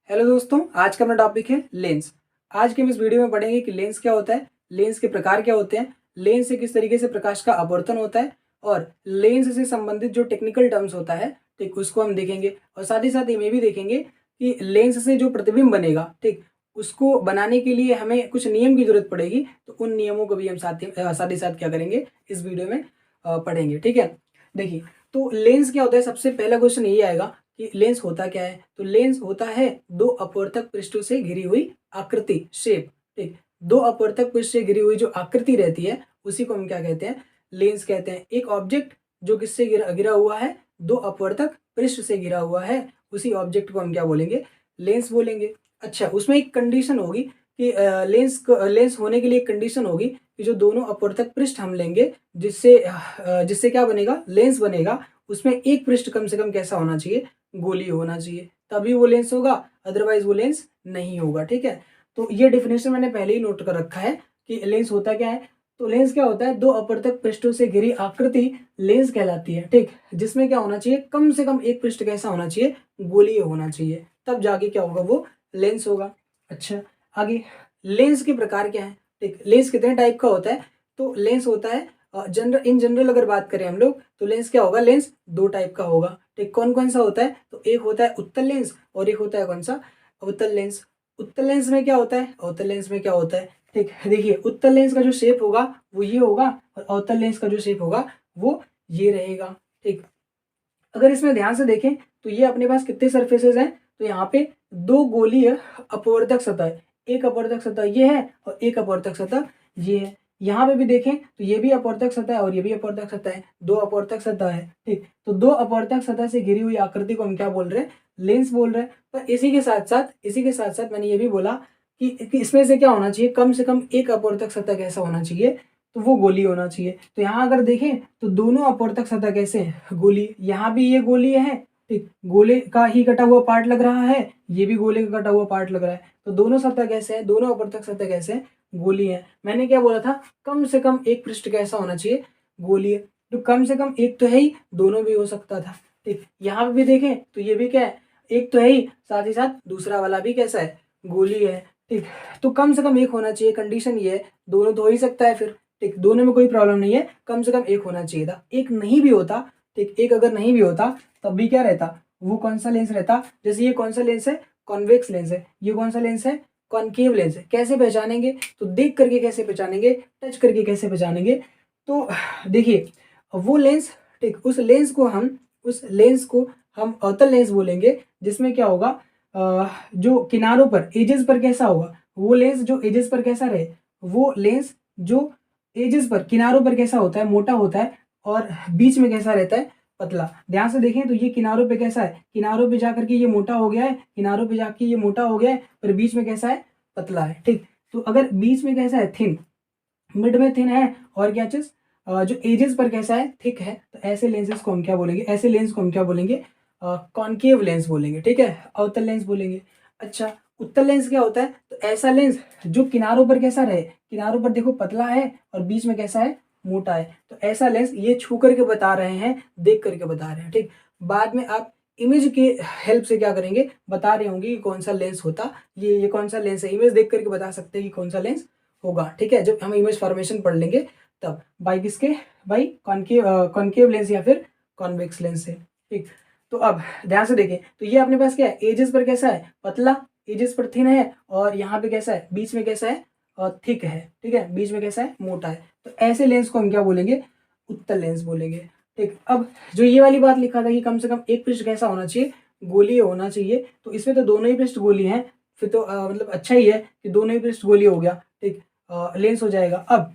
Hello दोस्तों, आज का अपना टॉपिक है लेंस। आज के हम इस वीडियो में पढ़ेंगे कि लेंस क्या होता है, लेंस के प्रकार क्या होते हैं, लेंस से किस तरीके से प्रकाश का अपवर्तन होता है और लेंस से संबंधित जो टेक्निकल टर्म्स होता है, ठीक, उसको हम देखेंगे। और साथ ही साथ ये भी देखेंगे कि लेंस से जो प्रतिबिंब बनेगा, ठीक, उसको बनाने के लिए हमें कुछ नियम की जरूरत पड़ेगी। तो उन नियमों को भी हम साथ ही साथ क्या करेंगे, इस वीडियो में पढ़ेंगे। ठीक है, देखिए, तो लेंस क्या होता है। सबसे पहला क्वेश्चन ये आएगा कि लेंस होता क्या है। तो लेंस होता है दो अपवर्तक पृष्ठों से घिरी हुई आकृति, शेप। ठीक, दो अपवर्तक पृष्ठ से घिरी हुई जो आकृति रहती है उसी को हम क्या कहते हैं, लेंस कहते हैं। एक ऑब्जेक्ट जो किससे घिरा हुआ है, दो अपवर्तक पृष्ठ से घिरा हुआ है, उसी ऑब्जेक्ट को हम क्या बोलेंगे, लेंस बोलेंगे। अच्छा, उसमें एक कंडीशन होगी कि लेंस होने के लिए एक कंडीशन होगी कि जो दोनों अपवर्तक पृष्ठ हम लेंगे, जिससे क्या बनेगा, लेंस बनेगा, उसमें एक पृष्ठ कम से कम कैसा होना चाहिए, गोलीय होना चाहिए, तभी वो लेंस होगा, अदरवाइज वो लेंस नहीं होगा। ठीक है, तो ये डेफिनेशन मैंने पहले ही नोट कर रखा है कि लेंस होता क्या है। तो लेंस क्या होता है, दो अपवर्तक पृष्ठों से घिरी आकृति लेंस कहलाती है। ठीक, जिसमें क्या होना चाहिए, कम से कम एक पृष्ठ कैसा होना चाहिए, गोलीय होना चाहिए, तब जाके क्या होगा, वो लेंस होगा। अच्छा, आगे लेंस के प्रकार क्या है। ठीक, लेंस कितने टाइप का होता है। तो लेंस होता है इन जनरल अगर बात करें हम लोग, तो लेंस क्या होगा, लेंस दो टाइप का होगा। ठीक, कौन कौन सा होता है, तो एक होता है उत्तल लेंस और एक होता है कौन सा, अवतल लेंस। उत्तल लेंस में क्या होता है, अवतल लेंस में क्या होता है। ठीक, देखिए, उत्तल लेंस का जो शेप होगा वो ये होगा और अवतल लेंस का जो शेप होगा वो ये रहेगा। ठीक, अगर इसमें ध्यान से देखें तो ये अपने पास कितने सरफेसेस हैं, तो यहाँ पे दो गोलीय अपवर्तक सतह है। एक अपवर्तक सतह ये है और एक अपवर्तक सतह ये है। यहाँ पे भी देखें तो ये भी अपवर्तक सतह है और ये भी अपवर्तक सतह है, दो अपवर्तक सतह है। ठीक, तो दो अपवर्तक सतह से घिरी हुई आकृति को हम क्या बोल रहे हैं, लेंस बोल रहे हैं। पर इसी के साथ साथ मैंने ये भी बोला कि इसमें से क्या होना चाहिए, कम से कम एक अपवर्तक सतह कैसा होना चाहिए, तो वो गोली होना चाहिए। तो यहाँ अगर देखें तो दोनों अपवर्तक सतह कैसे हैं, गोली। यहाँ भी ये गोली है, ठीक, गोले का ही कटा हुआ पार्ट लग रहा है, ये भी गोले का कटा हुआ पार्ट लग रहा है। तो दोनों सतह कैसे हैं, दोनों अपवर्तक सतह कैसे हैं, गोली है। मैंने क्या बोला था, कम से कम एक पृष्ठ कैसा होना चाहिए, गोली है। तो कम से कम एक तो है ही, दोनों भी हो सकता था। ठीक, यहाँ पे भी देखें तो ये भी क्या है, एक तो है ही, साथ ही साथ दूसरा वाला भी कैसा है, गोली है। ठीक, तो कम से कम एक होना चाहिए, कंडीशन ये है, दोनों तो हो ही सकता है फिर। ठीक, दोनों में कोई प्रॉब्लम नहीं है, कम से कम एक होना चाहिए था। एक नहीं भी होता, ठीक, एक अगर नहीं भी होता तब भी क्या रहता, वो कौन सा लेंस रहता। जैसे ये कौन सा लेंस है, कॉन्वेक्स लेंस है। ये कौन सा लेंस है, कॉनकेव लेंस है। कैसे पहचानेंगे, तो देख करके कैसे पहचानेंगे, टच करके कैसे पहचानेंगे। तो देखिए, वो लेंस, ठीक, उस लेंस को हम अवतल लेंस बोलेंगे, जिसमें क्या होगा, जो किनारों पर, एजेस पर कैसा होगा, वो लेंस जो एजेस पर कैसा रहे, वो लेंस जो एजेस पर, किनारों पर कैसा होता है, मोटा होता है और बीच में कैसा रहता है, पतला। ध्यान से देखें तो ये किनारों पे कैसा है, किनारों पे जाकर के ये मोटा हो गया है, किनारों पे जाके ये मोटा हो गया है, पर बीच में कैसा है, पतला है। ठीक, तो अगर बीच में कैसा है, थिन, मिड में थिन है, और क्या चीज, जो एजेस पर कैसा है, थिक है, तो ऐसे लेंसेज को हम क्या बोलेंगे, ऐसे लेंस को हम क्या बोलेंगे, कॉनकेव लेंस बोलेंगे। ठीक है, अवतल लेंस बोलेंगे। अच्छा, उत्तल लेंस क्या होता है, तो ऐसा लेंस जो किनारों पर कैसा रहे, किनारों पर देखो पतला है और बीच में कैसा है, मोटा है, तो ऐसा लेंस, ये छू करके बता रहे हैं, देख करके बता रहे हैं। ठीक, बाद में आप इमेज के हेल्प से क्या करेंगे, बता रहे होंगे कि कौन सा लेंस होता, ये कौन सा लेंस है, इमेज देख करके बता सकते हैं कि कौन सा लेंस होगा। ठीक है, जब हम इमेज फॉर्मेशन पढ़ लेंगे तब, बाई किसके, बाई कॉनकेव लेंस या फिर कॉन्वेक्स लेंस से। ठीक, तो अब ध्यान से देखें तो ये अपने पास क्या है, एजेस पर कैसा है, पतला, एजेस पर थिन है, और यहाँ पे कैसा है, बीच में कैसा है, और थिक है। ठीक है, बीच में कैसा है, मोटा है। तो ऐसे लेंस को हम क्या बोलेंगे, उत्तल लेंस बोलेंगे। ठीक, अब जो ये वाली बात लिखा था कि कम से कम एक पृष्ठ कैसा होना चाहिए, गोलीय होना चाहिए, तो इसमें तो दोनों ही पृष्ठ गोलीय हैं, फिर तो मतलब अच्छा ही है कि दोनों ही पृष्ठ गोलीय हो गया। ठीक, लेंस हो जाएगा। अब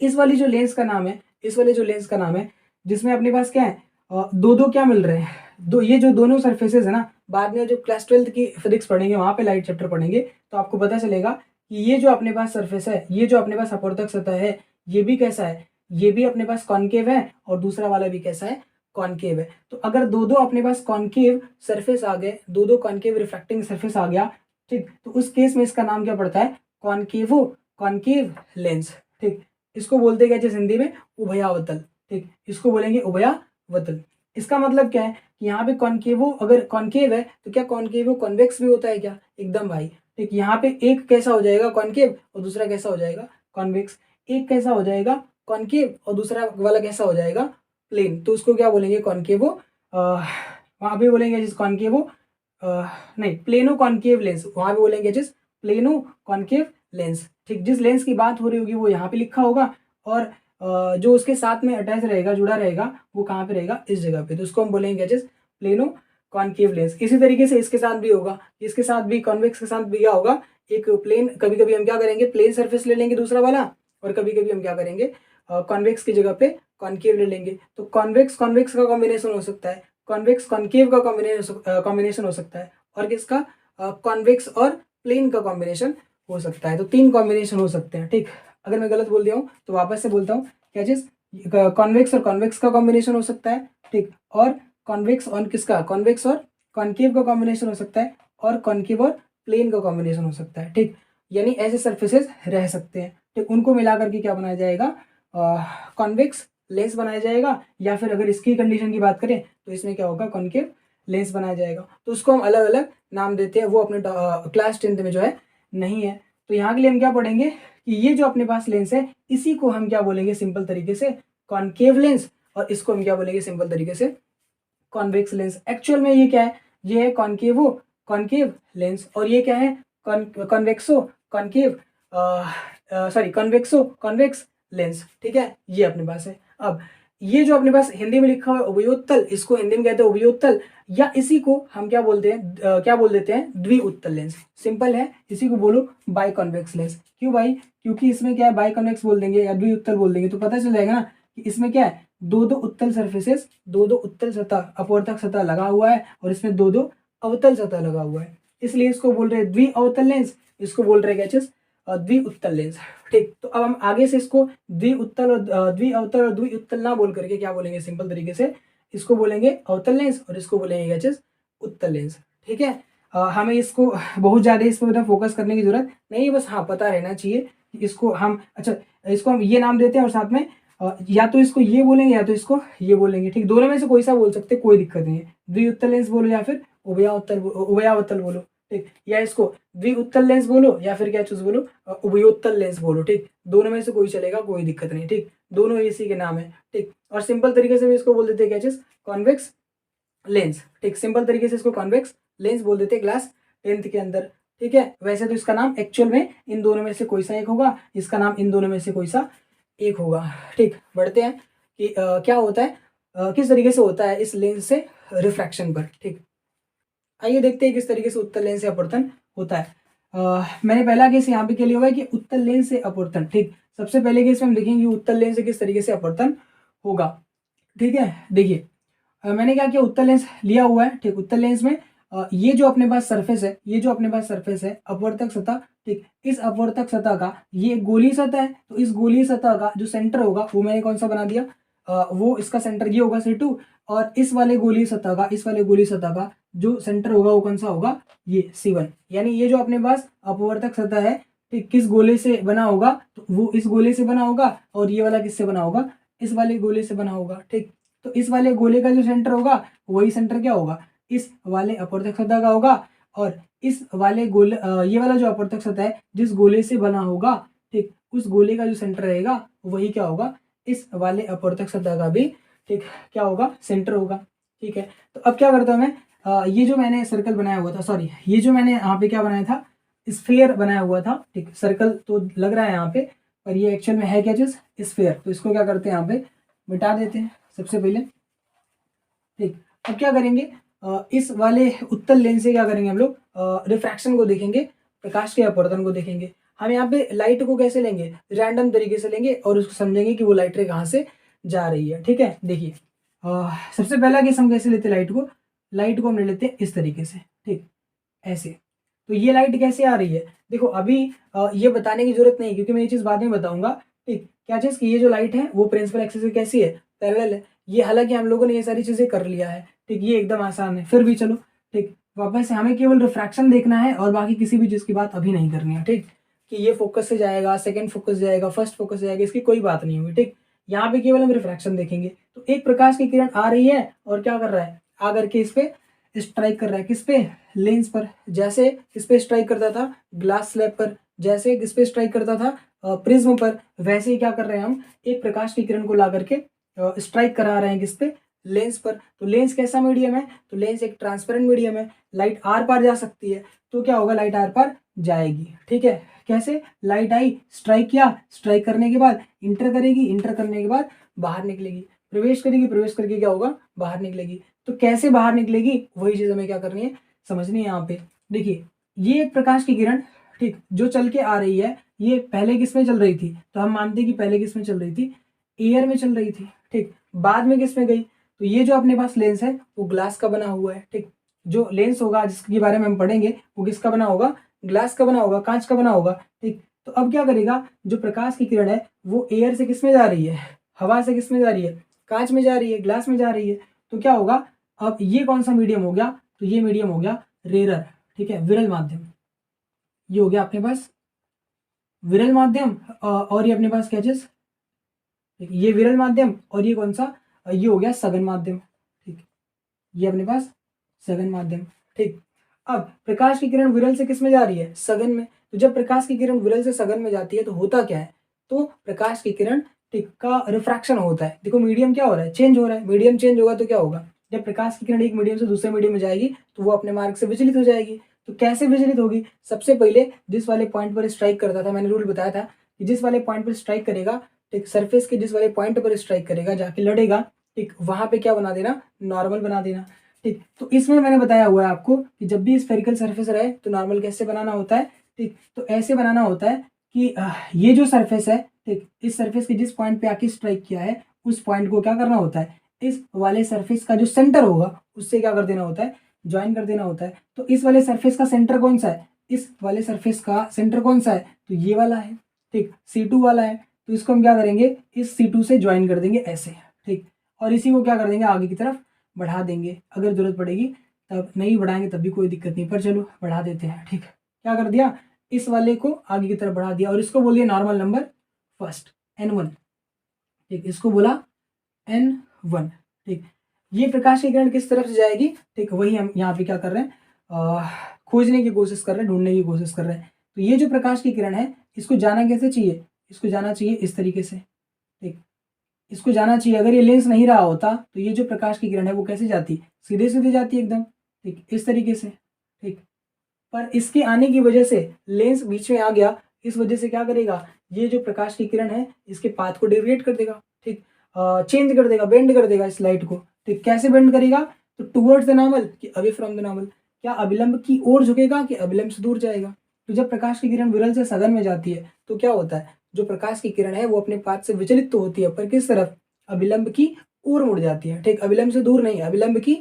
इस वाली जो लेंस का नाम है, इस वाले जो लेंस का नाम है, जिसमें अपने पास क्या है, दो दो क्या मिल रहे हैं, दो, ये जो दोनों सरफेसेस है ना, बाद में जो क्लास 12th की फिजिक्स पढ़ेंगे वहां पे लाइट चैप्टर पढ़ेंगे, तो आपको पता चलेगा कि ये जो अपने पास सरफेस है, ये जो अपने पास अपवर्तक सतह है, ये भी कैसा है, ये भी अपने पास कॉनकेव है, और दूसरा वाला भी कैसा है, कॉनकेव है। तो अगर दो दो अपने पास कॉनकेव सरफेस आ गए, दो दो कॉनकेव रिफ्रैक्टिंग सरफेस आ गया, ठीक, तो उस केस में इसका नाम क्या पड़ता है, कॉनकेव लेंस। ठीक, इसको बोलते क्या जिस हिंदी में, उभयावतल। ठीक, इसको बोलेंगे उभयावतल। इसका मतलब क्या है कि यहाँ पे कॉन्केवो अगर कॉन्केव है तो क्या कॉन्केवो कॉन्वेक्स भी होता है क्या? एकदम भाई। ठीक, यहाँ पे एक कैसा हो जाएगा कॉन्केव और दूसरा कैसा हो जाएगा कॉन्वेक्स। एक कैसा हो जाएगा कॉन्केव और दूसरा वाला कैसा हो जाएगा प्लेन। तो उसको क्या बोलेंगे कॉन्केवो, वहाँ पे बोलेंगे जिस कॉन्केवो नहीं प्लेनो कॉन्केव लेंस, वहाँ पे बोलेंगे जिस प्लेनो कॉन्केव लेंस। ठीक, जिस लेंस की बात हो रही होगी वो यहाँ पे लिखा होगा और जो उसके साथ में अटैच रहेगा जुड़ा रहेगा वो कहाँ पे रहेगा इस जगह पे। तो उसको हम बोलेंगे जिस प्लेनो कॉन्केव लेंस। इसी तरीके से इसके साथ भी होगा, इसके साथ भी कॉन्वेक्स के साथ भी क्या होगा एक प्लेन, कभी कभी हम क्या करेंगे प्लेन सरफेस ले लेंगे दूसरा वाला और कभी कभी हम क्या करेंगे कॉन्वेक्स की जगह पे कॉन्केव ले लेंगे। तो कॉन्वेक्स कॉन्वेक्स का कॉम्बिनेशन हो सकता है, कॉन्वेक्स कॉन्केव का कॉम्बिनेशन हो सकता है और किसका कॉन्वेक्स और प्लेन का कॉम्बिनेशन हो सकता है। तो 3 कॉम्बिनेशन हो सकते हैं। ठीक, अगर मैं गलत बोल दिया हूँ तो वापस से बोलता हूँ, क्या चीज कॉन्वेक्स और कॉन्वेक्स का कॉम्बिनेशन हो सकता है। ठीक, और कॉन्वेक्स और किसका कॉन्वेक्स और कॉन्केव का कॉम्बिनेशन हो सकता है और कॉन्केव और प्लेन का कॉम्बिनेशन हो सकता है। ठीक, यानी ऐसे सरफेसेस रह सकते हैं। ठीक, उनको मिला करके क्या बनाया जाएगा कॉन्वेक्स लेंस बनाया जाएगा, या फिर अगर इसकी कंडीशन की बात करें तो इसमें क्या होगा कॉन्केव लेंस बनाया जाएगा। तो उसको हम अलग अलग नाम देते हैं, वो अपने क्लास 10th में जो है नहीं है। तो यहाँ के लिए हम क्या पढ़ेंगे कि ये जो अपने पास लेंस है इसी को हम क्या बोलेंगे सिंपल तरीके से कॉन्केव लेंस, और इसको हम क्या बोलेंगे सिंपल तरीके से कॉन्वेक्स लेंस। एक्चुअल में ये क्या है, ये है कॉन्केवो कॉन्केव लेंस और ये क्या है कॉन्वेक्सो कॉन्केव सॉरी कॉन्वेक्सो कॉन्वेक्स लेंस। ठीक है, ये अपने पास है। अब ये जो अपने पास हिंदी में लिखा हुआ है उभयोत्तल, इसको हिंदी में कहते हैं उभयोत्तल, या इसी को हम क्या बोलते हैं क्या बोल देते हैं द्विउत्तल लेंस। सिंपल है, इसी को बोलो बाई कॉन्वेक्स लेंस। क्यों भाई? क्योंकि इसमें क्या है बाई कॉन्वेक्स बोल देंगे या द्विउत्तल बोल देंगे तो पता चल जाएगा ना कि इसमें क्या है दो दो उत्तल सरफेसेस, दो दो उत्तल सतह अपवर्तक सतह लगा हुआ है और इसमें दो दो अवतल सतह लगा हुआ है, इसलिए इसको बोल रहे हैं द्विअवतल लेंस, इसको बोल रहे हैं क्या द्विउत्तल लेंस। ठीक, तो अब हम आगे से इसको द्विउत्तल और द्विअवतल और द्विउत्तल ना बोल करके क्या बोलेंगे सिंपल तरीके से इसको बोलेंगे अवतल लेंस और इसको बोलेंगे क्या उत्तल लेंस। ठीक है, हमें इसको बहुत ज़्यादा इस पर फोकस करने की जरूरत नहीं, बस हाँ पता रहना चाहिए कि इसको हम अच्छा इसको हम ये नाम देते हैं और साथ में या तो इसको ये बोलेंगे या तो इसको ये बोलेंगे। ठीक, दोनों में से कोई सा बोल सकते हैं, कोई दिक्कत नहीं है। द्विउत्तल लेंस बोलो या फिर उभयावतल बोलो। ठीक, या इसको द्विउत्तल लेंस बोलो या फिर क्या चीज बोलो उभयोत्तल लेंस बोलो। ठीक, दोनों में से कोई चलेगा, कोई दिक्कत नहीं। ठीक, दोनों इसी के नाम है। ठीक, और सिंपल तरीके से भी इसको बोल देते हैं क्या चीज कॉन्वेक्स लेंस। ठीक, सिंपल तरीके से इसको कॉन्वेक्स लेंस बोल देते हैं क्लास 10th के अंदर। ठीक है, वैसे तो इसका नाम एक्चुअल में इन दोनों में से कोई सा एक होगा, इसका नाम इन दोनों में से कोई सा एक होगा। ठीक, बढ़ते हैं कि क्या होता है किस तरीके से होता है इस लेंस से रिफ्रैक्शन पर। ठीक, आइए देखते हैं किस तरीके से उत्तल लेंस से अपवर्तन होता है। मैंने पहला केस यहाँ पे के लिए हुआ है कि उत्तल लेंस से अपवर्तन। ठीक, सबसे पहले केस में हम देखेंगे उत्तल लेंस से किस तरीके से अपवर्तन होगा। ठीक है, देखिए मैंने क्या किया उत्तल लेंस लिया हुआ है। ठीक, उत्तल लेंस में ये जो अपने पास सरफेस है, ये जो अपने पास सरफेस है अपवर्तक सतह। ठीक, इस अपवर्तक सतह का ये गोलीय सतह है, तो इस गोलीय सतह का जो सेंटर होगा वो मैंने कौन सा बना दिया वो इसका सेंटर ये होगा C2, और इस वाले गोलीय सतह का जो सेंटर होगा वो कौन सा होगा ये C1। यानी ये जो अपने पास अपवर्तक सतह है ठीक किस गोले से बना होगा तो वो इस गोले से बना होगा, और ये वाला किससे बना होगा इस वाले गोले से बना होगा। ठीक, तो इस वाले गोले का जो सेंटर होगा वही सेंटर क्या होगा इस वाले अपवर्तक सतह का होगा, और इस वाले गोले ये वाला जो अपवर्तक सतह है जिस गोले से बना होगा ठीक उस गोले का जो सेंटर रहेगा वही क्या होगा इस वाले अपवर्तक सतह का भी ठीक क्या होगा सेंटर होगा। ठीक है, तो अब क्या करता हूँ मैं ये जो मैंने सर्कल बनाया हुआ था, सॉरी ये जो मैंने यहाँ पे क्या बनाया था स्फीयर बनाया हुआ था। ठीक, सर्कल तो लग रहा है यहाँ पे पर ये एक्चुअल में है क्या चीज स्फीयर, तो इसको क्या करते हैं यहाँ पे मिटा देते हैं सबसे पहले। ठीक, अब क्या करेंगे इस वाले उत्तल लेंस से क्या करेंगे हम लोग रिफ्रैक्शन को देखेंगे, प्रकाश के अपवर्तन को देखेंगे। हम यहाँ पे लाइट को कैसे लेंगे रैंडम तरीके से लेंगे और उसको समझेंगे कि वो लाइट रे कहाँ से जा रही है। ठीक है, देखिए सबसे पहला केस हम कैसे लेते हैं लाइट को हम ले लेते हैं इस तरीके से। ठीक, ऐसे तो ये लाइट कैसे आ रही है देखो अभी ये बताने की जरूरत नहीं क्योंकि मैं ये चीज़ बाद में बताऊंगा। ठीक, क्या चीज़ कि ये जो लाइट है वो प्रिंसिपल एक्सिस से कैसी है पैरेलल है। ये हालांकि हम लोगों ने ये सारी चीज़ें कर लिया है। ठीक, ये एकदम आसान है फिर भी चलो ठीक वापस से हमें केवल रिफ्रैक्शन देखना है और बाकी किसी भी चीज़ की बात अभी नहीं करनी है। ठीक, कि ये फोकस से जाएगा सेकंड फोकस जाएगा फर्स्ट फोकस जाएगा इसकी कोई बात नहीं होगी। ठीक, यहाँ पे केवल हम रिफ्रैक्शन देखेंगे। तो एक प्रकाश की किरण आ रही है और क्या कर रहा है, आकर के इस पे स्ट्राइक कर रहा है, किस पे, लेंस पर। जैसे किस पे स्ट्राइक करता था, ग्लास स्लैब पर, जैसे किस पे स्ट्राइक करता था, प्रिज्म पर, वैसे ही क्या कर रहे हैं हम, एक प्रकाश की किरण को ला करके स्ट्राइक करा रहे हैं किस पे, लेंस पर। तो लेंस कैसा मीडियम है, तो लेंस एक ट्रांसपेरेंट मीडियम है, लाइट आर पार जा सकती है। तो क्या होगा, लाइट आर पार जाएगी। ठीक है, कैसे, लाइट आई, स्ट्राइक किया, स्ट्राइक करने के बाद इंटर करेगी, इंटर करने के बाद बाहर निकलेगी, प्रवेश करेगी, प्रवेश करके क्या होगा, बाहर निकलेगी। तो कैसे बाहर निकलेगी, वही चीज हमें क्या करनी है, समझनी है। यहाँ पे देखिए, ये एक प्रकाश की किरण, ठीक, जो चल के आ रही है, ये पहले किस में चल रही थी, तो हम मानते हैं कि पहले किस में चल रही थी, एयर में चल रही थी। ठीक, बाद में किस में गई, तो ये जो अपने पास लेंस है वो ग्लास का बना हुआ है। ठीक, जो लेंस होगा जिसके बारे में हम पढ़ेंगे वो किसका बना होगा, ग्लास का बना होगा, कांच का बना होगा। ठीक, तो अब क्या करेगा, जो प्रकाश की किरण है वो एयर से किस में जा रही है, हवा से किस में जा रही है, कांच में जा रही है, ग्लास में जा रही है। तो क्या होगा, अब ये कौन सा मीडियम हो गया, तो ये मीडियम हो गया रेरर। ठीक है, विरल माध्यम। ये हो गया अपने पास विरल माध्यम, और ये अपने पास क्या चीज, ये विरल माध्यम, और ये कौन सा, ये हो गया सघन माध्यम। ठीक, ये अपने पास सघन माध्यम। ठीक, अब प्रकाश की किरण विरल से किस में जा रही है, सघन में। तो जब प्रकाश की किरण विरल से सघन में जाती है तो होता क्या है, तो प्रकाश की किरण, ठीक, का रिफ्रैक्शन होता है। देखो मीडियम क्या हो रहा है, चेंज हो रहा है, मीडियम चेंज होगा तो क्या होगा, जब प्रकाश की किरण एक मीडियम से दूसरे मीडियम में जाएगी तो वो अपने मार्ग से विचलित हो जाएगी। तो कैसे विचलित होगी, सबसे पहले जिस वाले पॉइंट पर स्ट्राइक करता था, मैंने रूल बताया था कि जिस वाले पॉइंट पर स्ट्राइक करेगा, ठीक, सरफेस के जिस वाले पॉइंट पर स्ट्राइक करेगा, जाके लड़ेगा, ठीक, वहां पे क्या बना देना, नॉर्मल बना देना। ठीक, तो इसमें मैंने बताया हुआ है आपको कि जब भी स्फेरिकल सरफेस रहे तो नॉर्मल कैसे बनाना होता है। ठीक, तो ऐसे बनाना होता है कि ये जो सरफेस है, ठीक, इस सरफेस के जिस पॉइंट पे आके स्ट्राइक किया है उस पॉइंट को क्या करना होता है, इस वाले सरफेस का जो सेंटर होगा उससे क्या कर देना होता है, ज्वाइन कर देना होता है। तो इस वाले सरफेस का सेंटर कौन सा है, इस वाले सरफेस का सेंटर कौन सा है, तो ये वाला है। ठीक, C2 वाला है, तो इसको हम क्या करेंगे, इस C2 से ज्वाइन कर देंगे ऐसे। ठीक, और इसी को क्या कर देंगे, आगे की तरफ बढ़ा देंगे, अगर जरूरत पड़ेगी तब, नहीं बढ़ाएंगे तब भी कोई दिक्कत नहीं, पर चलो बढ़ा देते हैं। ठीक, क्या कर दिया, इस वाले को आगे की तरफ बढ़ा दिया और इसको बोलिए नॉर्मल नंबर फर्स्ट, N1। ठीक, इसको बोला N1। ठीक, ये प्रकाश की किरण किस तरफ से जाएगी, ठीक, वही हम यहाँ पे क्या कर रहे हैं, खोजने की कोशिश कर रहे हैं, ढूंढने की कोशिश कर रहे हैं। तो ये जो प्रकाश की किरण है इसको जाना कैसे चाहिए, इसको जाना चाहिए इस तरीके से। ठीक, इसको जाना चाहिए, अगर ये लेंस नहीं रहा होता तो ये जो प्रकाश की किरण है वो कैसे जाती, सीधे सीधे जाती एकदम। ठीक, इस तरीके से। ठीक, पर इसके आने की वजह से लेंस बीच में आ गया, इस वजह से क्या करेगा, ये जो प्रकाश की किरण है इसके पाथ को डेविएट कर देगा। ठीक, चेंज कर देगा, बेंड कर देगा इस लाइट को। ठीक, कैसे बेंड करेगा, तो टूवर्ड्स द नॉर्मल कि अवे फ्रॉम द नॉर्मल, क्या अभिलंब की ओर झुकेगा कि अभिलंब से दूर जाएगा। तो जब प्रकाश की किरण विरल से सघन में जाती है तो क्या होता है, जो प्रकाश की किरण है वो अपने पाथ से विचलित तो होती है पर किस तरफ, अभिलंब की ओर मुड़ जाती है। ठीक, अभिलंब से दूर नहीं, अभिलंब की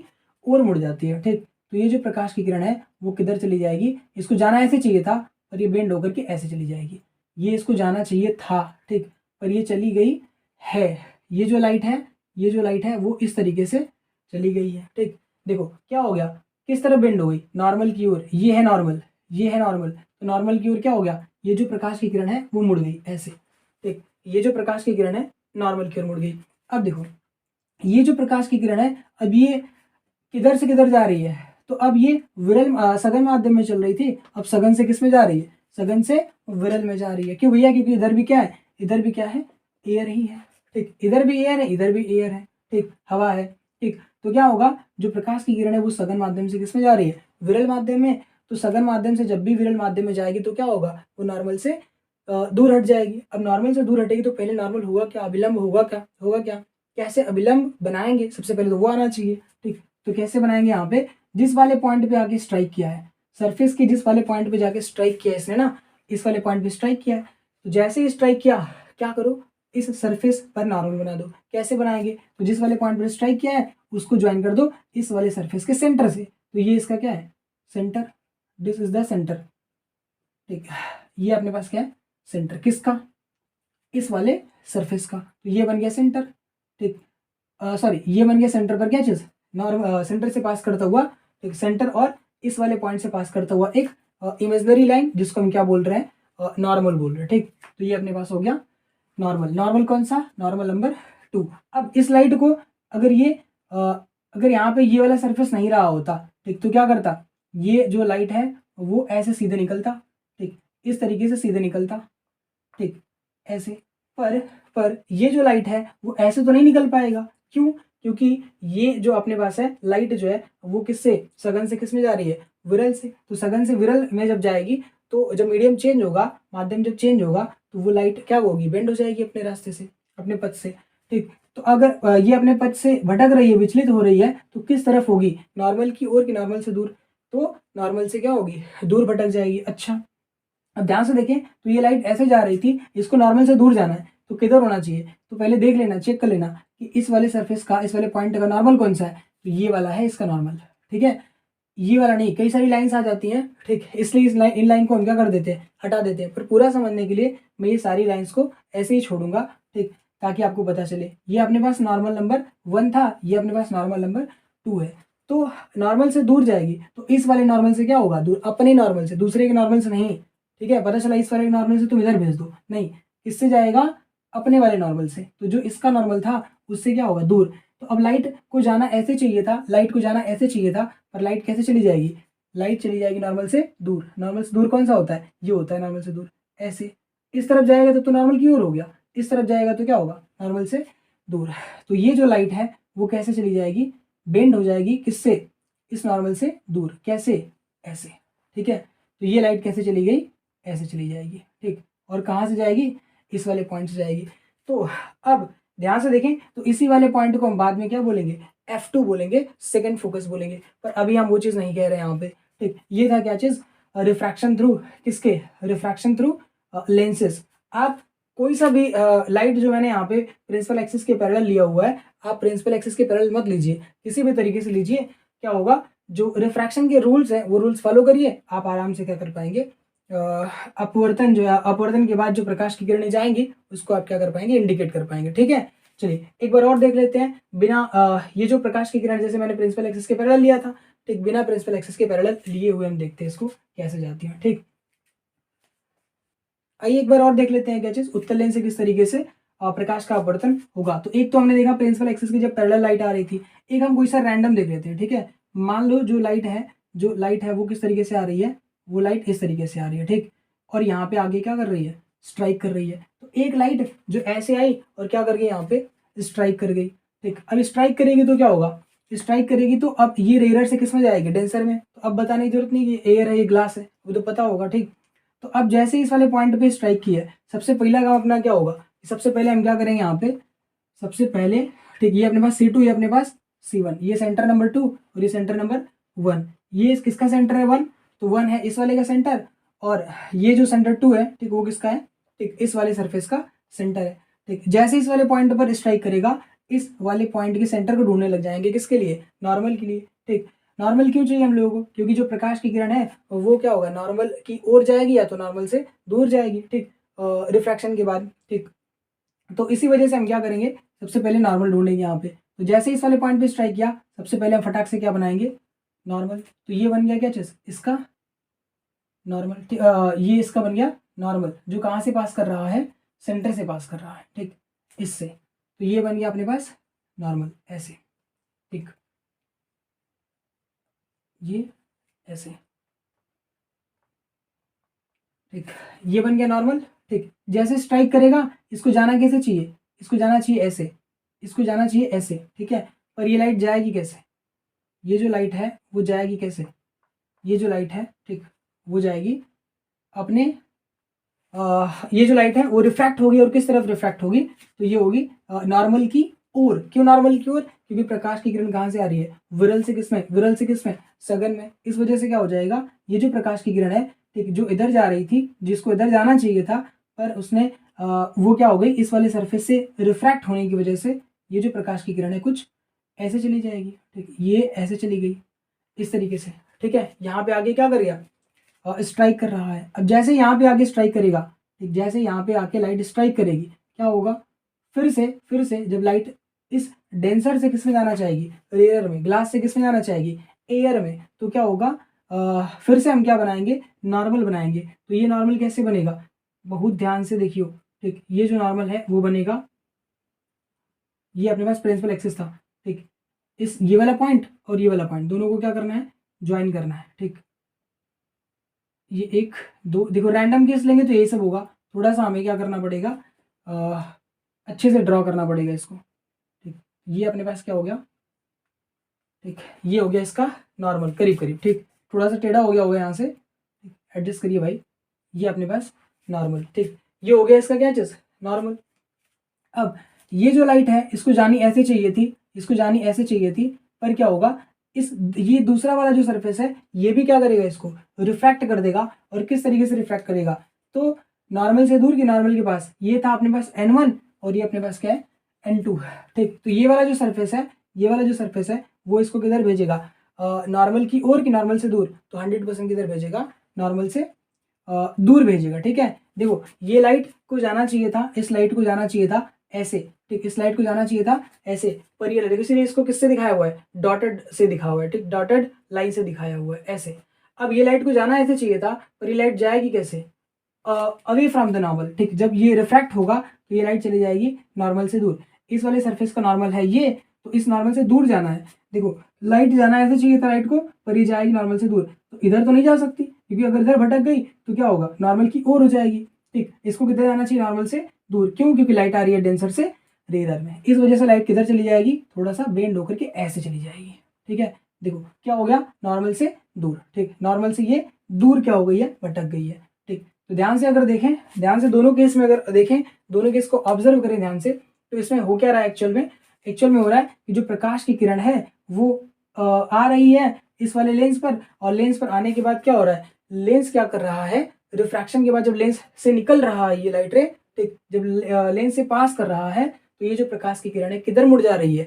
ओर मुड़ जाती है। ठीक, तो ये जो प्रकाश की किरण है वो किधर चली जाएगी, इसको जाना ऐसे चाहिए था पर ये बेंड होकर के ऐसे चली जाएगी, ये इसको जाना चाहिए था। ठीक, पर ये चली गई है, ये जो लाइट है, ये जो लाइट है वो इस तरीके से चली गई है। ठीक, देखो क्या हो गया, किस तरफ बेंड हो गई, नॉर्मल की ओर। ये है नॉर्मल, ये है नॉर्मल, तो नॉर्मल की ओर क्या हो गया, ये जो प्रकाश की किरण है वो मुड़ गई ऐसे। ठीक, ये जो प्रकाश की किरण है नॉर्मल की ओर मुड़ गई। अब देखो ये जो प्रकाश की किरण है अब ये किधर से किधर जा रही है, तो अब ये विरल सघन माध्यम में चल रही थी, अब सघन से किस में जा रही है, सघन से विरल में जा रही है। क्यों भैया, क्योंकि इधर भी क्या है, इधर भी क्या है, एयर ही है। ठीक, इधर भी एयर है, इधर भी एयर है। ठीक, हवा है। ठीक, तो क्या होगा, जो प्रकाश की किरण है वो सघन माध्यम से किस में जा रही है, विरल माध्यम में। तो सघन माध्यम से जब भी विरल माध्यम में जाएगी तो क्या होगा, वो नॉर्मल से दूर हट जाएगी। अब नॉर्मल से दूर हटेगी तो पहले नॉर्मल होगा क्या, अभिलंब होगा क्या, होगा क्या, कैसे अभिलंब बनाएंगे, सबसे पहले तो वो आना चाहिए। ठीक, तो कैसे बनाएंगे, यहाँ पे जिस वाले पॉइंट पे आके स्ट्राइक किया है, सरफेस के जिस वाले पॉइंट पे जाके स्ट्राइक किया है इसने ना, इस वाले पॉइंट पे स्ट्राइक किया है, तो जैसे ही स्ट्राइक किया क्या करो, इस सरफेस पर नॉर्मल बना दो। कैसे बनाएंगे, तो जिस वाले पॉइंट पर स्ट्राइक किया है उसको ज्वाइन कर दो इस वाले सरफेस के सेंटर से। तो ये इसका क्या है, centre, this is the centre. ठीक, ये अपने पास क्या है, सेंटर किसका, इस वाले सरफेस का। तो ये बन गया सेंटर। ठीक, सॉरी ये बन गया सेंटर पर क्या चीज, नॉर्मल सेंटर से पास करता हुआ, एक सेंटर और इस वाले पॉइंट से पास करता हुआ एक इमेजनरी लाइन जिसको हम क्या बोल रहे हैं, नॉर्मल बोल रहे हैं। ठीक, तो ये अपने पास हो गया नॉर्मल, नॉर्मल कौन सा, नॉर्मल नंबर 2। अब इस लाइट को अगर ये अगर यहाँ पे ये वाला सरफेस नहीं रहा होता, ठीक, तो क्या करता, ये जो लाइट है वो ऐसे सीधे निकलता, ठीक, इस तरीके से सीधे निकलता, ठीक, ऐसे। पर ये जो लाइट है वो ऐसे तो नहीं निकल पाएगा, क्यों, क्योंकि ये जो अपने पास है लाइट जो है वो किससे, सघन से किस में जा रही है, विरल से। तो सघन से विरल में जब जाएगी तो जब मीडियम चेंज होगा, माध्यम जब चेंज होगा, तो वो लाइट क्या होगी, बेंड हो जाएगी अपने रास्ते से, अपने पथ से, ठीक। तो अगर ये अपने पथ से भटक रही है, विचलित हो रही है, तो किस तरफ होगी, नॉर्मल की ओर, की नॉर्मल से दूर, तो नॉर्मल से क्या होगी, दूर भटक जाएगी। अच्छा, अब ध्यान से देखें, तो ये लाइट ऐसे जा रही थी, इसको नॉर्मल से दूर जाना है, तो किधर होना चाहिए, तो पहले देख लेना, चेक कर लेना कि इस वाले सरफेस का, इस वाले पॉइंट का नॉर्मल कौन सा है, तो ये वाला है इसका नॉर्मल, ठीक है। ये वाला नहीं, कई सारी लाइन्स आ जाती हैं, ठीक, इसलिए इन लाइन को हम क्या कर देते हैं, हटा देते हैं। पर पूरा समझने के लिए मैं ये सारी लाइन्स को ऐसे ही छोड़ूंगा, ठीक, ताकि आपको पता चले। ये अपने पास नॉर्मल नंबर 1 था, ये अपने पास नॉर्मल नंबर 2 है। तो नॉर्मल से दूर जाएगी, तो इस वाले नॉर्मल से क्या होगा, दूर, अपने नॉर्मल से, दूसरे के नॉर्मल से नहीं, ठीक है। पता चला इस वाले नॉर्मल से तुम इधर भेज दो, नहीं, किससे जाएगा, अपने वाले नॉर्मल से। तो जो इसका नॉर्मल था उससे क्या होगा, दूर। तो अब लाइट को जाना ऐसे चाहिए था, लाइट को जाना ऐसे चाहिए था, पर लाइट कैसे चली जाएगी, लाइट चली जाएगी नॉर्मल से दूर। नॉर्मल से दूर कौन सा होता है, ये होता है नॉर्मल से दूर, ऐसे। इस तरफ जाएगा तो नॉर्मल की ओर हो गया, इस तरफ जाएगा तो क्या होगा, नॉर्मल से दूर। तो ये जो लाइट है वो कैसे चली जाएगी, बेंड हो जाएगी, किससे, इस नॉर्मल से दूर, कैसे, ऐसे, ठीक है। तो ये लाइट कैसे चली गई, ऐसे चली जाएगी, ठीक। और कहाँ से जाएगी, इस वाले पॉइंट से जाएगी। तो अब ध्यान से देखें, तो इसी वाले पॉइंट को हम बाद में क्या बोलेंगे, F2 बोलेंगे, सेकंड फोकस बोलेंगे। पर अभी हम वो चीज़ नहीं कह रहे हैं यहाँ पे, ठीक। ये था क्या चीज़, रिफ्रैक्शन थ्रू किसके, रिफ्रैक्शन थ्रू लेंसेज। आप कोई सा भी लाइट जो मैंने यहाँ पे प्रिंसिपल एक्सिस के पैरेलल लिया हुआ है, आप प्रिंसिपल एक्सिस के पैरेलल मत लीजिए, किसी भी तरीके से लीजिए, क्या होगा, जो रिफ्रैक्शन के रूल्स हैं वो रूल्स फॉलो करिए, आप आराम से क्या कर पाएंगे, अपवर्तन जो है, अपवर्तन के बाद जो प्रकाश की किरणें जाएंगी उसको आप क्या कर पाएंगे, इंडिकेट कर पाएंगे, ठीक है। चलिए एक बार और देख लेते हैं, बिना ये जो प्रकाश की किरण जैसे मैंने प्रिंसिपल एक्सिस के पैरेलल लिया था, ठीक, बिना प्रिंसिपल एक्सिस के पैरेलल लिए हुए हम देखते हैं इसको कैसे जाती है, ठीक। आइए एक बार और देख लेते हैं क्या चीज, उत्तल लेंस से किस तरीके से प्रकाश का अपवर्तन होगा। तो एक तो हमने देखा प्रिंसिपल एक्सिस की जब पैरेलल लाइट आ रही थी, एक हम कोई सा रैंडम देख लेते हैं, ठीक है। मान लो जो लाइट है वो किस तरीके से आ रही है, वो लाइट इस तरीके से आ रही है, ठीक। और यहाँ पे आगे क्या कर रही है, स्ट्राइक कर रही है। तो एक लाइट जो ऐसे आई और क्या कर गई, यहाँ पे स्ट्राइक कर गई, ठीक। अब स्ट्राइक करेगी तो क्या होगा, स्ट्राइक करेगी तो अब ये रेयर से किस में जाएगी, डेंसर में। तो अब बताने की जरूरत नहीं कि एयर है, ये ग्लास है, वो तो पता होगा, ठीक। तो अब जैसे इस वाले पॉइंट पे स्ट्राइक किया है, सबसे पहला काम अपना क्या होगा, सबसे पहले हम क्या करेंगे यहाँ पे, सबसे पहले, ठीक, ये अपने पास C2, ये अपने पास C1, ये सेंटर नंबर 2 और ये सेंटर नंबर 1। ये किसका सेंटर है, 1, तो 1 है इस वाले का सेंटर, और ये जो सेंटर 2 है, ठीक, वो किसका है, ठीक, इस वाले सरफेस का सेंटर है, ठीक। जैसे इस वाले पॉइंट पर स्ट्राइक करेगा, इस वाले पॉइंट के सेंटर को ढूंढने लग जाएंगे, किसके लिए, नॉर्मल के लिए, ठीक। नॉर्मल क्यों चाहिए हम लोगों को, क्योंकि जो प्रकाश की किरण है वो क्या होगा, नॉर्मल की ओर जाएगी या तो नॉर्मल से दूर जाएगी, ठीक, रिफ्रैक्शन के बाद, ठीक। तो इसी वजह से हम क्या करेंगे, सबसे पहले नॉर्मल ढूंढेंगे यहाँ पे। तो जैसे इस वाले पॉइंट पे स्ट्राइक किया, सबसे पहले हम फटाक से क्या बनाएंगे, नॉर्मल। तो ये बन गया क्या चीज, इसका नॉर्मल, ये इसका बन गया नॉर्मल, जो कहाँ से पास कर रहा है, सेंटर से पास कर रहा है, ठीक, इससे। तो ये बन गया अपने पास नॉर्मल, ऐसे, ठीक, ये ऐसे, ठीक, ये बन गया नॉर्मल, ठीक। जैसे स्ट्राइक करेगा, इसको जाना कैसे चाहिए, इसको जाना चाहिए ऐसे, इसको जाना चाहिए ऐसे, ठीक है। पर ये लाइट जाएगी कैसे, ये जो लाइट है वो जाएगी कैसे, ये जो लाइट है, ठीक, वो जाएगी अपने ये जो लाइट है वो रिफ्रैक्ट होगी, और किस तरफ रिफ्रैक्ट होगी, तो ये होगी नॉर्मल की ओर। क्यों नॉर्मल की ओर, क्योंकि प्रकाश की किरण कहाँ से आ रही है, विरल से किसमें, विरल से किसमें, सघन में। इस वजह से क्या हो जाएगा, ये जो प्रकाश की किरण है, ठीक, जो इधर जा रही थी, जिसको इधर जाना चाहिए था, पर उसने वो क्या हो गई, इस वाले सरफेस से रिफ्रैक्ट होने की वजह से ये जो प्रकाश की किरण है कुछ ऐसे चली जाएगी, ठीक, ये ऐसे चली गई इस तरीके से, ठीक है। यहाँ पे आगे क्या करेगा, स्ट्राइक कर रहा है। अब जैसे यहाँ पे आगे स्ट्राइक करेगा, ठीक, जैसे यहाँ पे आके लाइट स्ट्राइक करेगी, क्या होगा, फिर से जब लाइट इस डेंसर से किस में जाना चाहेगी, रेयर में, ग्लास से किस में जाना चाहेगी, एयर में, तो क्या होगा, फिर से हम क्या बनाएंगे, नॉर्मल बनाएंगे। तो ये नॉर्मल कैसे बनेगा, बहुत ध्यान से देखियो, ठीक, ये जो नॉर्मल है वो बनेगा, ये अपने पास प्रिंसिपल एक्सिस था। ठीक, इस ये वाला पॉइंट और ये वाला पॉइंट दोनों को क्या करना है, ज्वाइन करना है। ठीक, ये 1 2 देखो रैंडम केस लेंगे तो यही सब होगा, थोड़ा सा हमें क्या करना पड़ेगा, अच्छे से ड्रॉ करना पड़ेगा इसको। ठीक, ये अपने पास क्या हो गया, ठीक, ये हो गया इसका नॉर्मल करीब करीब। ठीक, थोड़ा सा टेढ़ा हो गया होगा यहाँ से, एडजस्ट करिए भाई, ये अपने पास नॉर्मल। ठीक, ये हो गया इसका क्या चीज, नॉर्मल। अब ये जो लाइट है इसको जानी ऐसे चाहिए थी, इसको जानी ऐसे चाहिए थी, पर क्या होगा, इस ये दूसरा वाला जो सरफेस है ये भी क्या करेगा, इसको रिफ्रैक्ट कर देगा। और किस तरीके से रिफ्रैक्ट करेगा, तो नॉर्मल से दूर की नॉर्मल के पास, ये था अपने पास n1 और ये अपने पास क्या है n2। ठीक, तो ये वाला जो सरफेस है, ये वाला जो सरफेस है वो इसको किधर भेजेगा, नॉर्मल की ओर की नॉर्मल से दूर, तो 100% किधर भेजेगा, नॉर्मल से दूर भेजेगा। ठीक है, देखो ये लाइट को जाना चाहिए था, इस लाइट को जाना चाहिए था ऐसे। ठीक, इस लाइट को जाना चाहिए था ऐसे, पर ये देखो इसलिए इसको किससे दिखाया हुआ है, डॉटेड से दिखा हुआ है। ठीक, डॉटेड लाइन से दिखाया हुआ है ऐसे। अब ये लाइट को जाना ऐसे चाहिए था, पर ये लाइट जाएगी कैसे, अवे फ्रॉम द नॉर्मल। ठीक, जब ये रिफ्रैक्ट होगा तो ये लाइट चली जाएगी नॉर्मल से दूर। इस वाले सरफेस का नॉर्मल है ये, तो इस नॉर्मल से दूर जाना है। देखो लाइट जाना ऐसे चाहिए था लाइट को, पर ये जाएगी नॉर्मल से दूर, तो इधर तो नहीं जा सकती, क्योंकि अगर इधर भटक गई तो क्या होगा, नॉर्मल की ओर हो जाएगी। ठीक, इसको किधर जाना चाहिए, नॉर्मल से दूर। क्यों, क्योंकि लाइट आ रही है डेंसर से रेयर में, इस वजह से लाइट किधर चली जाएगी, थोड़ा सा बेंड होकर के ऐसे चली जाएगी। ठीक है, देखो क्या हो गया, नॉर्मल से दूर। ठीक, नॉर्मल से ये दूर क्या हो गई है, भटक गई है। ठीक, तो ध्यान से अगर देखें, ध्यान से दोनों केस में अगर देखें, दोनों केस को ऑब्जर्व करें ध्यान से, तो इसमें हो क्या रहा है, एक्चुअल में हो रहा है कि जो प्रकाश की किरण है वो आ रही है इस वाले लेंस पर, और लेंस पर आने के बाद क्या हो रहा है, लेंस क्या कर रहा है, रिफ्रैक्शन के बाद जब लेंस से निकल रहा है ये लाइट रे, ठीक, जब लेंस से पास कर रहा है, तो ये जो प्रकाश की किरण है किधर मुड़ जा रही है,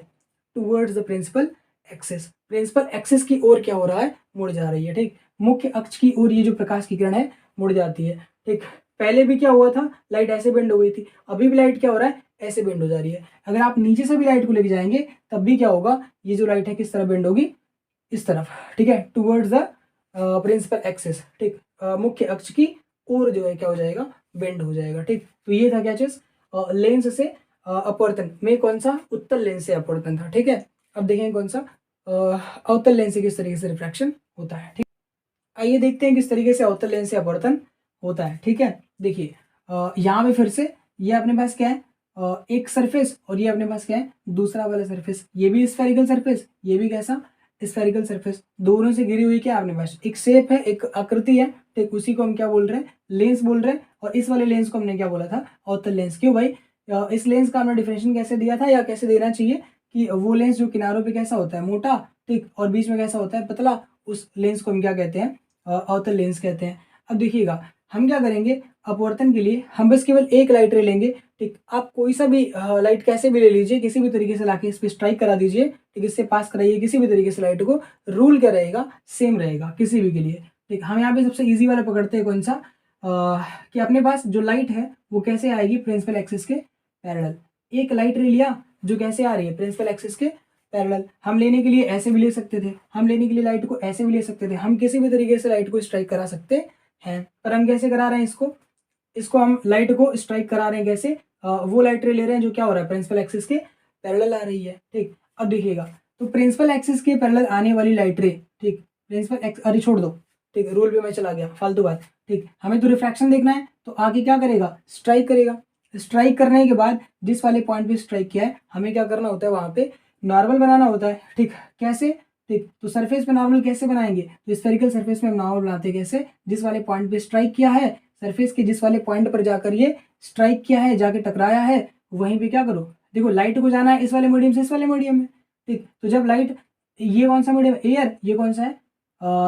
towards the principal axis. Principal axis की ओर क्या हो रहा है, मुड़ जा रही है। ठीक, मुख्य अक्ष की ओर ये जो प्रकाश की किरण है मुड़ जाती है। ठीक, पहले भी क्या हुआ था, लाइट ऐसे बेंड हो गई थी, अभी भी लाइट क्या हो रहा है, ऐसे बेंड हो जा रही है। अगर आप नीचे से भी लाइट को लेके जाएंगे तब भी क्या होगा, ये जो लाइट है किस तरह बेंड होगी, इस तरफ। ठीक है, टूवर्ड्स द प्रिंसिपल एक्सिस। ठीक, मुख्य अक्ष की ओर जो है क्या हो जाएगा, बेंड हो जाएगा। ठीक, तो ये था क्या चीज, लेंस से अपवर्तन में कौन सा, उत्तल लेंस से अपवर्तन था। ठीक है, अब देखें कौन सा अवतल लेंस से किस तरीके से रिफ्रैक्शन होता है। ठीक, आइए देखते हैं किस तरीके से अवतल लेंस से अपवर्तन होता है। ठीक है, देखिए यहाँ पे फिर से ये अपने पास क्या है, एक सरफेस, और ये अपने पास क्या है, दूसरा वाला सरफेस, ये भी स्फेरिकल सरफेस, ये भी कैसा, स्फेरिकल सरफेस, दोनों से घिरी हुई क्या अपने पास एक शेप है, एक आकृति है। ठीक, उसी को हम क्या बोल रहे हैं, लेंस बोल रहे हैं। और इस वाले लेंस को हमने क्या बोला था, अवतल लेंस। क्यों भाई, इस लेंस का हमने डिफिनेशन कैसे दिया था, या कैसे देना चाहिए, कि वो लेंस जो किनारों पे कैसा होता है, मोटा, ठीक, और बीच में कैसा होता है, पतला, उस लेंस को हम क्या कहते हैं, अवतल लेंस कहते हैं। अब देखिएगा हम क्या करेंगे, अपवर्तन के लिए हम बस केवल एक लाइट रे लेंगे। ठीक, आप कोई सा भी लाइट कैसे भी ले लीजिए, किसी भी तरीके से लाके इस पे स्ट्राइक करा दीजिए। ठीक, इससे पास कराइए किसी भी तरीके से लाइट को, रूल क्या रहेगा, सेम रहेगा किसी भी के लिए। ठीक, हम यहाँ पे सबसे इजी वाला पकड़ते हैं, कौन सा, कि अपने पास जो लाइट है वो कैसे आएगी, प्रिंसिपल एक्सिस के पैरेलल। एक लाइट रे लिया जो कैसे आ रही है, प्रिंसिपल एक्सिस के पैरेलल। हम लेने के लिए ऐसे भी ले सकते थे, हम लेने के लिए लाइट को ऐसे भी ले सकते थे, हम किसी भी तरीके से लाइट को स्ट्राइक करा सकते हैं। पर हम कैसे करा रहे हैं इसको हम लाइट को स्ट्राइक करा रहे हैं कैसे, वो लाइट रे ले रहे हैं जो क्या हो रहा है, प्रिंसिपल एक्सिस के पैरेलल आ रही है। ठीक, अब देखिएगा, तो प्रिंसिपल एक्सिस के पैरेलल आने वाली लाइट रे, ठीक, प्रिंसिपल एक्स, अरे छोड़ दो, ठीक, रूल पे मैं चला गया, फालतू बात। ठीक, हमें तो रिफ्रैक्शन देखना है, तो आगे क्या करेगा, स्ट्राइक करेगा। स्ट्राइक करने के बाद जिस वाले पॉइंट पे स्ट्राइक किया है, हमें क्या करना होता है, वहां पे नॉर्मल बनाना होता है। ठीक, कैसे, ठीक, तो सरफेस पे नॉर्मल कैसे बनाएंगे, तो स्फेरिकल सरफेस में हम नॉर्मल बनाते हैं कैसे, जिस वाले पॉइंट पे स्ट्राइक किया है, सरफेस के जिस वाले पॉइंट पर जाकर ये स्ट्राइक किया है, जाके टकराया है, वहीं पे क्या करो, देखो लाइट को जाना है इस वाले मीडियम से इस वाले मीडियम में। ठीक, तो जब लाइट, ये कौन सा मीडियम, एयर, ये कौन सा है,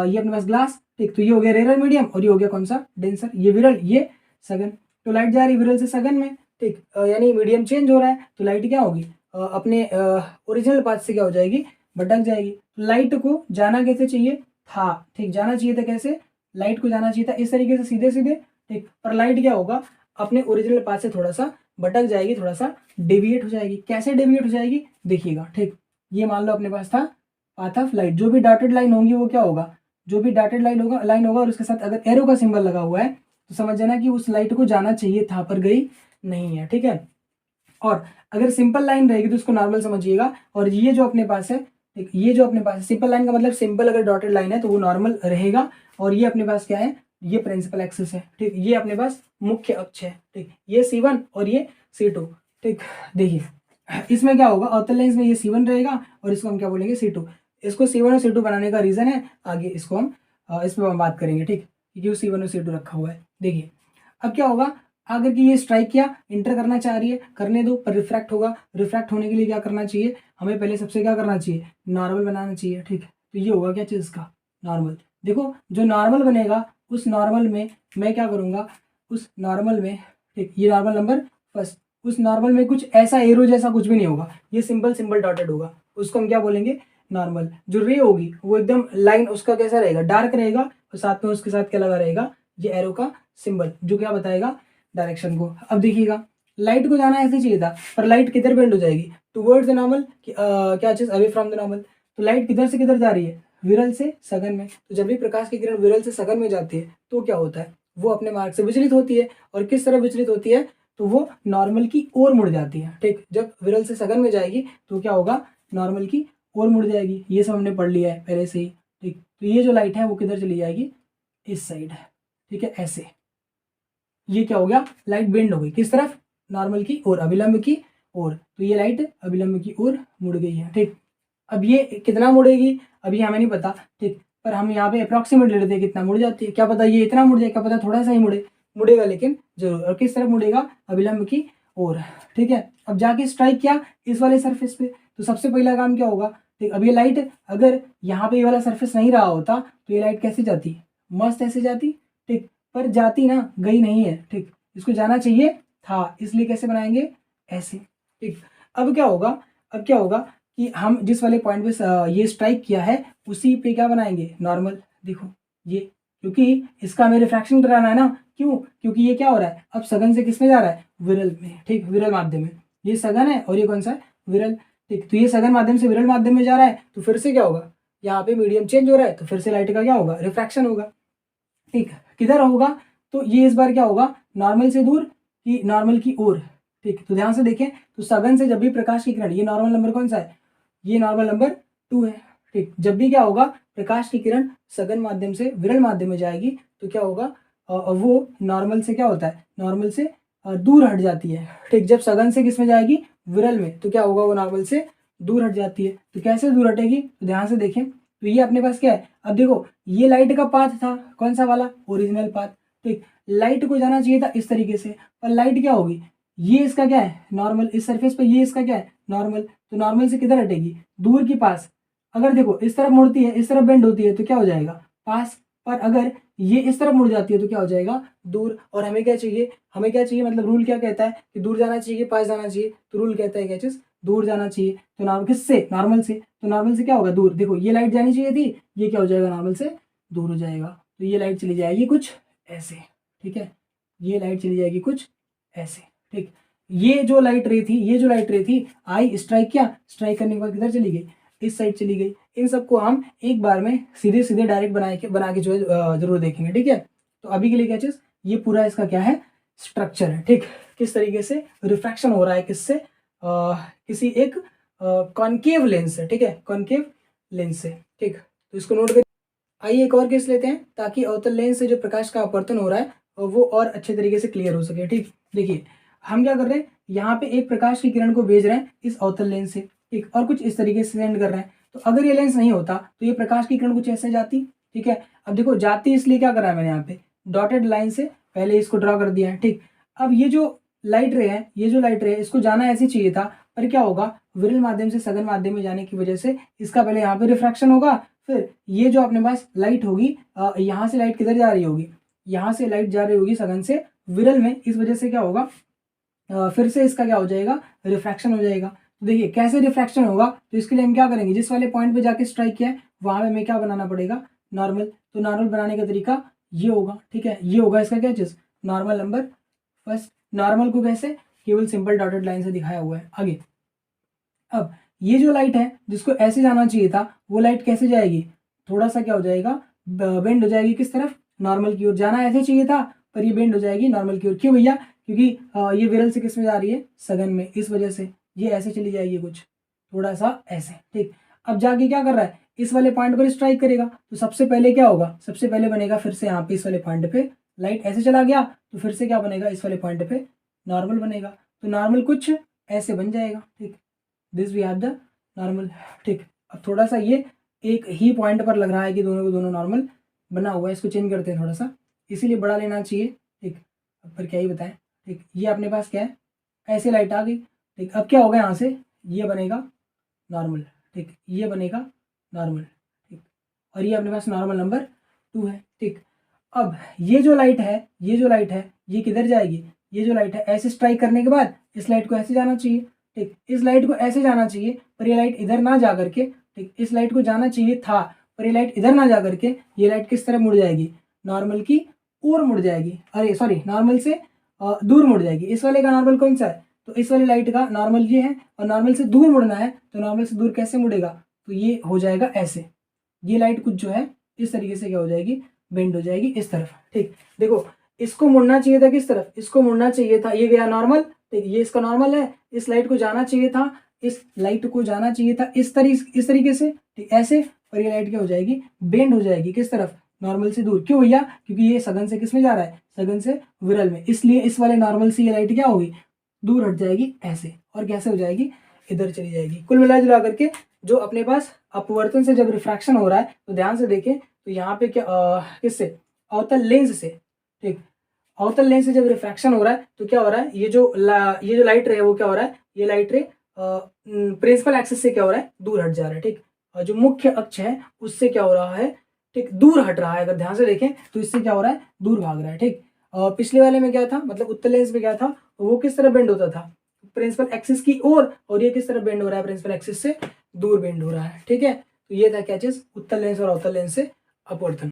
ये अपने पास ग्लास। ठीक, तो ये हो गया रेयर मीडियम, और ये हो गया कौन सा, डेंसर, ये विरल, ये सघन। तो लाइट जा रही विरल से सघन में। ठीक, यानी मीडियम चेंज हो रहा है, तो लाइट क्या होगी, अपने ओरिजिनल पाथ से क्या हो जाएगी, भटक जाएगी। लाइट को जाना कैसे चाहिए था, ठीक, जाना चाहिए था कैसे, लाइट को जाना चाहिए था इस तरीके से सीधे सीधे। ठीक, पर लाइट क्या होगा, अपने ओरिजिनल पाथ से थोड़ा सा भटक जाएगी, थोड़ा सा डेविएट हो जाएगी। कैसे डेविएट हो जाएगी, देखिएगा। ठीक, ये मान लो अपने पास था पाथ ऑफ लाइट, जो भी डॉटेड लाइन होंगी वो क्या होगा, जो भी डॉटेड लाइन होगा और उसके साथ अगर एरो का सिंबल लगा हुआ है, तो समझ जाना कि उस लाइट को जाना चाहिए था पर गई नहीं है, ठीक है। और अगर सिंपल लाइन रहेगी तो उसको नॉर्मल समझिएगा, और ये जो अपने पास है, ठीक, ये जो अपने पास है सिंपल लाइन का मतलब सिंपल अगर डॉटेड लाइन है तो वो नॉर्मल रहेगा, और ये अपने पास क्या है, ये प्रिंसिपल एक्सिस है, ठीक, ये अपने पास मुख्य अक्ष है, ठीक, ये C1 और ये C2, ठीक। देखिए इसमें क्या होगा, अवतल लेंस में ये C1 रहेगा और इसको हम क्या बोलेंगे, C2। इसको C1 और C2 बनाने का रीजन है, आगे इसको हम इस पर बात करेंगे, ठीक, क्यों C1 और C2 रखा हुआ है। देखिए अब क्या होगा, अगर कि ये स्ट्राइक किया, इंटर करना चाह रही है, करने दो, पर रिफ्रैक्ट होगा। रिफ्रैक्ट होने के लिए क्या करना चाहिए, हमें पहले सबसे क्या करना चाहिए, नॉर्मल बनाना चाहिए, ठीक। तो ये होगा क्या चीज़ का, नॉर्मल। देखो जो नॉर्मल बनेगा उस नॉर्मल में मैं क्या करूँगा, उस नॉर्मल में, ठीक, ये नॉर्मल नंबर फर्स्ट, उस नॉर्मल में कुछ ऐसा एरो जैसा कुछ भी नहीं होगा, ये सिंपल सिंपल डॉटेड होगा, उसको हम क्या बोलेंगे, नॉर्मल। जो रे होगी वो एकदम लाइन उसका कैसा रहेगा, डार्क रहेगा, और साथ में उसके साथ क्या लगा रहेगा, ये एरो का सिंबल, जो क्या बताएगा डायरेक्शन को। अब देखिएगा लाइट को जाना ऐसे चाहिए था, पर लाइट किधर बेंड हो जाएगी, टुवर्ड्स द नॉर्मल, क्या चीज, अवे फ्रॉम द नॉर्मल। तो लाइट किधर से किधर जा रही है, विरल से सघन में। तो जब भी प्रकाश की किरण विरल से सघन में जाती है तो क्या होता है, वो अपने मार्ग से विचलित होती है, और किस तरह विचलित होती है, तो वो नॉर्मल की ओर मुड़ जाती है, ठीक। जब विरल से सघन में जाएगी तो क्या होगा, नॉर्मल की ओर मुड़ जाएगी। ये सब हमने पढ़ लिया है पहले से ही, ठीक। तो ये जो लाइट है वो किधर चली जाएगी, इस साइड, ठीक है, ऐसे। ये क्या हो गया, लाइट बेंड हो गई, किस तरफ, नॉर्मल की ओर, अभिलंब की ओर। तो ये लाइट अभिलंब की ओर मुड़ गई है, ठीक। अब ये कितना मुड़ेगी अभी हमें नहीं पता, ठीक, पर हम यहाँ पे अप्रॉक्सीमेट ले लेते हैं कितना मुड़ जाती है, क्या पता ये इतना मुड़ जाए, क्या पता थोड़ा सा ही मुड़ेगा लेकिन जरूर। और किस तरफ मुड़ेगा, अभिलंब की ओर, ठीक है। अब जाके स्ट्राइक किया इस वाले सरफेस पे, तो सबसे पहला काम क्या होगा, ठीक। अब ये लाइट अगर यहाँ पे ये वाला सरफेस नहीं रहा होता तो ये लाइट कैसे जाती, मस्त ऐसे जाती, ठीक, पर जाती ना, गई नहीं है, ठीक। इसको जाना चाहिए था, इसलिए कैसे बनाएंगे, ऐसे, ठीक। अब क्या होगा, अब क्या होगा कि हम जिस वाले पॉइंट पे ये स्ट्राइक किया है उसी पे क्या बनाएंगे, नॉर्मल। देखो ये, क्योंकि इसका हमें रिफ्रैक्शन कराना है ना, क्यों, क्योंकि ये क्या हो रहा है, अब सघन से किस में जा रहा है, विरल में, ठीक, विरल माध्यम में। ये सघन है और ये कौन सा है, विरल, ठीक। तो ये सघन माध्यम से विरल माध्यम में जा रहा है, तो फिर से क्या होगा, यहाँ पे मीडियम चेंज हो रहा है, तो फिर से लाइट का क्या होगा, रिफ्रैक्शन होगा, ठीक। किधर होगा, तो ये इस बार क्या होगा, नॉर्मल से दूर कि नॉर्मल की ओर, ठीक। तो ध्यान से देखें, तो सघन से जब भी प्रकाश की किरण, ये नॉर्मल नंबर कौन सा है, ये नॉर्मल नंबर 2 है, ठीक। जब भी क्या होगा, प्रकाश की किरण सघन माध्यम से विरल माध्यम में जाएगी तो क्या होगा, वो नॉर्मल से क्या होता है, नॉर्मल से दूर हट जाती है, ठीक। जब सघन से किस में जाएगी, विरल में, तो क्या होगा, वो नॉर्मल से दूर हट जाती है। तो कैसे दूर हटेगी, तो ध्यान से देखें, तो ये अपने पास क्या है, अब देखो ये लाइट का पाथ था, कौन सा वाला, ओरिजिनल पाथ, ठीक। लाइट को जाना चाहिए था इस तरीके से, पर लाइट क्या होगी, ये इसका क्या है, नॉर्मल, इस सरफेस पर ये इसका क्या है, नॉर्मल। तो नॉर्मल से किधर हटेगी, दूर की पास। अगर देखो इस तरफ मुड़ती है, इस तरफ बेंड होती है तो क्या हो जाएगा, पास। पर अगर ये इस तरफ मुड़ जाती है तो क्या हो जाएगा, दूर। और हमें क्या चाहिए, हमें क्या चाहिए, मतलब रूल क्या कहता है कि दूर जाना चाहिए, पास जाना चाहिए। तो रूल कहता है क्या चीज, दूर जाना चाहिए। तो नॉर्मल किससे, नॉर्मल से, तो नॉर्मल से क्या होगा, दूर। देखो ये लाइट जानी चाहिए थी, ये क्या हो जाएगा, नॉर्मल से दूर हो जाएगा। तो ये लाइट चली जाएगी कुछ ऐसे, ठीक है, ये लाइट चली जाएगी कुछ ऐसे, ठीक। ये जो लाइट रे थी, ये जो लाइट रे थी, आई स्ट्राइक किया, स्ट्राइक करने के बाद किधर चली गई, इस साइड चली गई। इन सबको हम एक बार में सीधे सीधे डायरेक्ट बना के जो है जरूर देखेंगे, ठीक है। तो अभी के लिए क्या चीज, ये पूरा इसका क्या है, स्ट्रक्चर है, ठीक। किस तरीके से रिफ्रैक्शन हो रहा है, किससे, किसी एक कॉनकेव लेंस से, ठीक है, कॉनकेव लेंस से, ठीक। तो इसको नोट कर, आइए एक और केस लेते हैं ताकि अवतल लेंस से जो प्रकाश का अपवर्तन हो रहा है वो और अच्छे तरीके से क्लियर हो सके, ठीक। देखिए हम क्या कर रहे हैं, यहाँ पे एक प्रकाश की किरण को भेज रहे हैं इस अवतल लेंस से, ठीक, और कुछ इस तरीके से सेंड कर रहे हैं। तो अगर ये लेंस नहीं होता तो ये प्रकाश की किरण कुछ ऐसे जाती, ठीक है। अब देखो जाती, इसलिए क्या करा है मैंने यहाँ पे डॉटेड लाइन से पहले इसको ड्रॉ कर दिया है, ठीक। अब ये जो लाइट रे है, ये जो लाइट रे है, इसको जाना ऐसे चाहिए था, पर क्या होगा, विरल माध्यम से सघन माध्यम में जाने की वजह से इसका पहले यहाँ पे रिफ्रैक्शन होगा, फिर ये जो अपने पास लाइट होगी, यहाँ से लाइट किधर जा रही होगी, यहाँ से लाइट जा रही होगी सघन से विरल में, इस वजह से क्या होगा, फिर से इसका क्या हो जाएगा, रिफ्रैक्शन हो जाएगा। तो देखिए कैसे रिफ्रैक्शन होगा, तो इसके लिए हम क्या करेंगे, जिस वाले पॉइंट पे जाके स्ट्राइक किया है वहां पे हमें क्या बनाना पड़ेगा, नॉर्मल। तो नॉर्मल बनाने का तरीका ये होगा, ठीक है, ये होगा इसका क्या चीज, नॉर्मल नंबर फर्स्ट। नॉर्मल को कैसे, केवल सिंपल डॉटेड लाइन से दिखाया हुआ है। आगे अब ये जो लाइट है जिसको ऐसे जाना चाहिए था, वो लाइट कैसे जाएगी, थोड़ा सा क्या हो जाएगा, बेंड हो जाएगी, किस तरफ, नॉर्मल की ओर। जाना ऐसे चाहिए था पर ये बेंड हो जाएगी नॉर्मल की ओर। क्यों भैया, क्योंकि ये विरल से किस में जा रही है, सघन में, इस वजह से ये ऐसे चली जाएगी कुछ थोड़ा सा ऐसे, ठीक। अब जाके क्या कर रहा है, इस वाले पॉइंट पर स्ट्राइक करेगा, तो सबसे पहले क्या होगा, सबसे पहले बनेगा फिर से यहाँ पे इस वाले पॉइंट पे लाइट ऐसे चला गया, तो फिर से क्या बनेगा, इस वाले पॉइंट पे नॉर्मल बनेगा, तो नॉर्मल कुछ ऐसे बन जाएगा, ठीक। This we have the normal, ठीक। अब थोड़ा सा ये एक ही पॉइंट पर लग रहा है कि दोनों को दोनों नॉर्मल बना हुआ है, इसको चेंज करते हैं थोड़ा सा, इसीलिए बड़ा लेना चाहिए, ठीक। अब पर क्या ही बताएं, ठीक। ये अपने पास क्या है, ऐसे लाइट आ गई, ठीक। अब क्या होगा, यहाँ से ये बनेगा नॉर्मल, ठीक, ये बनेगा नॉर्मल, ठीक, और ये अपने पास नॉर्मल नंबर 2 है, ठीक। अब ये जो लाइट है, ये जो लाइट है, ये किधर जाएगी, ये जो लाइट है ऐसे स्ट्राइक करने के बाद इस लाइट को ऐसे जाना चाहिए, ठीक, इस लाइट को ऐसे जाना चाहिए, पर ये लाइट इधर ना जा करके, ठीक, इस लाइट को जाना चाहिए था, पर ये लाइट इधर ना जा करके ये लाइट किस तरफ मुड़ जाएगी, नॉर्मल की ओर मुड़ जाएगी, अरे सॉरी, नॉर्मल से दूर मुड़ जाएगी। इस वाले का नॉर्मल कौन सा है, तो इस वाली लाइट का नॉर्मल ये है, और नॉर्मल से दूर मुड़ना है, तो नॉर्मल से दूर कैसे मुड़ेगा, तो ये हो जाएगा ऐसे, ये लाइट कुछ जो है इस तरीके से क्या हो जाएगी, बेंड हो जाएगी इस तरफ, ठीक। देखो इसको मुड़ना चाहिए था किस तरफ, इसको मुड़ना चाहिए था, ये गया नॉर्मल, ठीक, ये इसका नॉर्मल है, इस लाइट को जाना चाहिए था, इस लाइट को जाना चाहिए था इस तरीके से, ठीक, ऐसे, और ये लाइट क्या हो जाएगी, बेंड हो जाएगी किस तरफ, नॉर्मल से दूर। क्यों भैया, क्योंकि ये सघन से किस में जा रहा है, सघन से विरल में, इसलिए इस वाले नॉर्मल से ये लाइट क्या होगी, दूर हट जाएगी ऐसे, और कैसे हो जाएगी, इधर चली जाएगी। कुल मिला जुला करके जो अपने पास अपवर्तन से जब रिफ्रैक्शन हो रहा है, तो ध्यान से देखें, तो यहाँ पे क्या किससे, अवतल लेंस से, ठीक, अवतल लेंस से जब रिफ्रैक्शन हो रहा है तो क्या हो रहा है, ये जो लाइट रे है वो क्या हो रहा है, ये लाइट रे प्रिंसिपल एक्सिस से क्या हो रहा है, दूर हट जा रहा है, ठीक, और जो मुख्य अक्ष है उससे क्या हो रहा है, ठीक, दूर हट रहा है। अगर ध्यान से देखें तो इससे क्या हो रहा है, दूर भाग रहा है, ठीक। पिछले वाले में क्या था, मतलब उत्तल लेंस में क्या था, वो किस तरह बेंड होता था, प्रिंसिपल एक्सिस की ओर, और ये किस तरह बेंड हो रहा है, प्रिंसिपल एक्सिस से दूर बेंड हो रहा है, ठीक है। तो ये था क्या चीज, उत्तल लेंस और अवतल लेंस से अपवर्तन।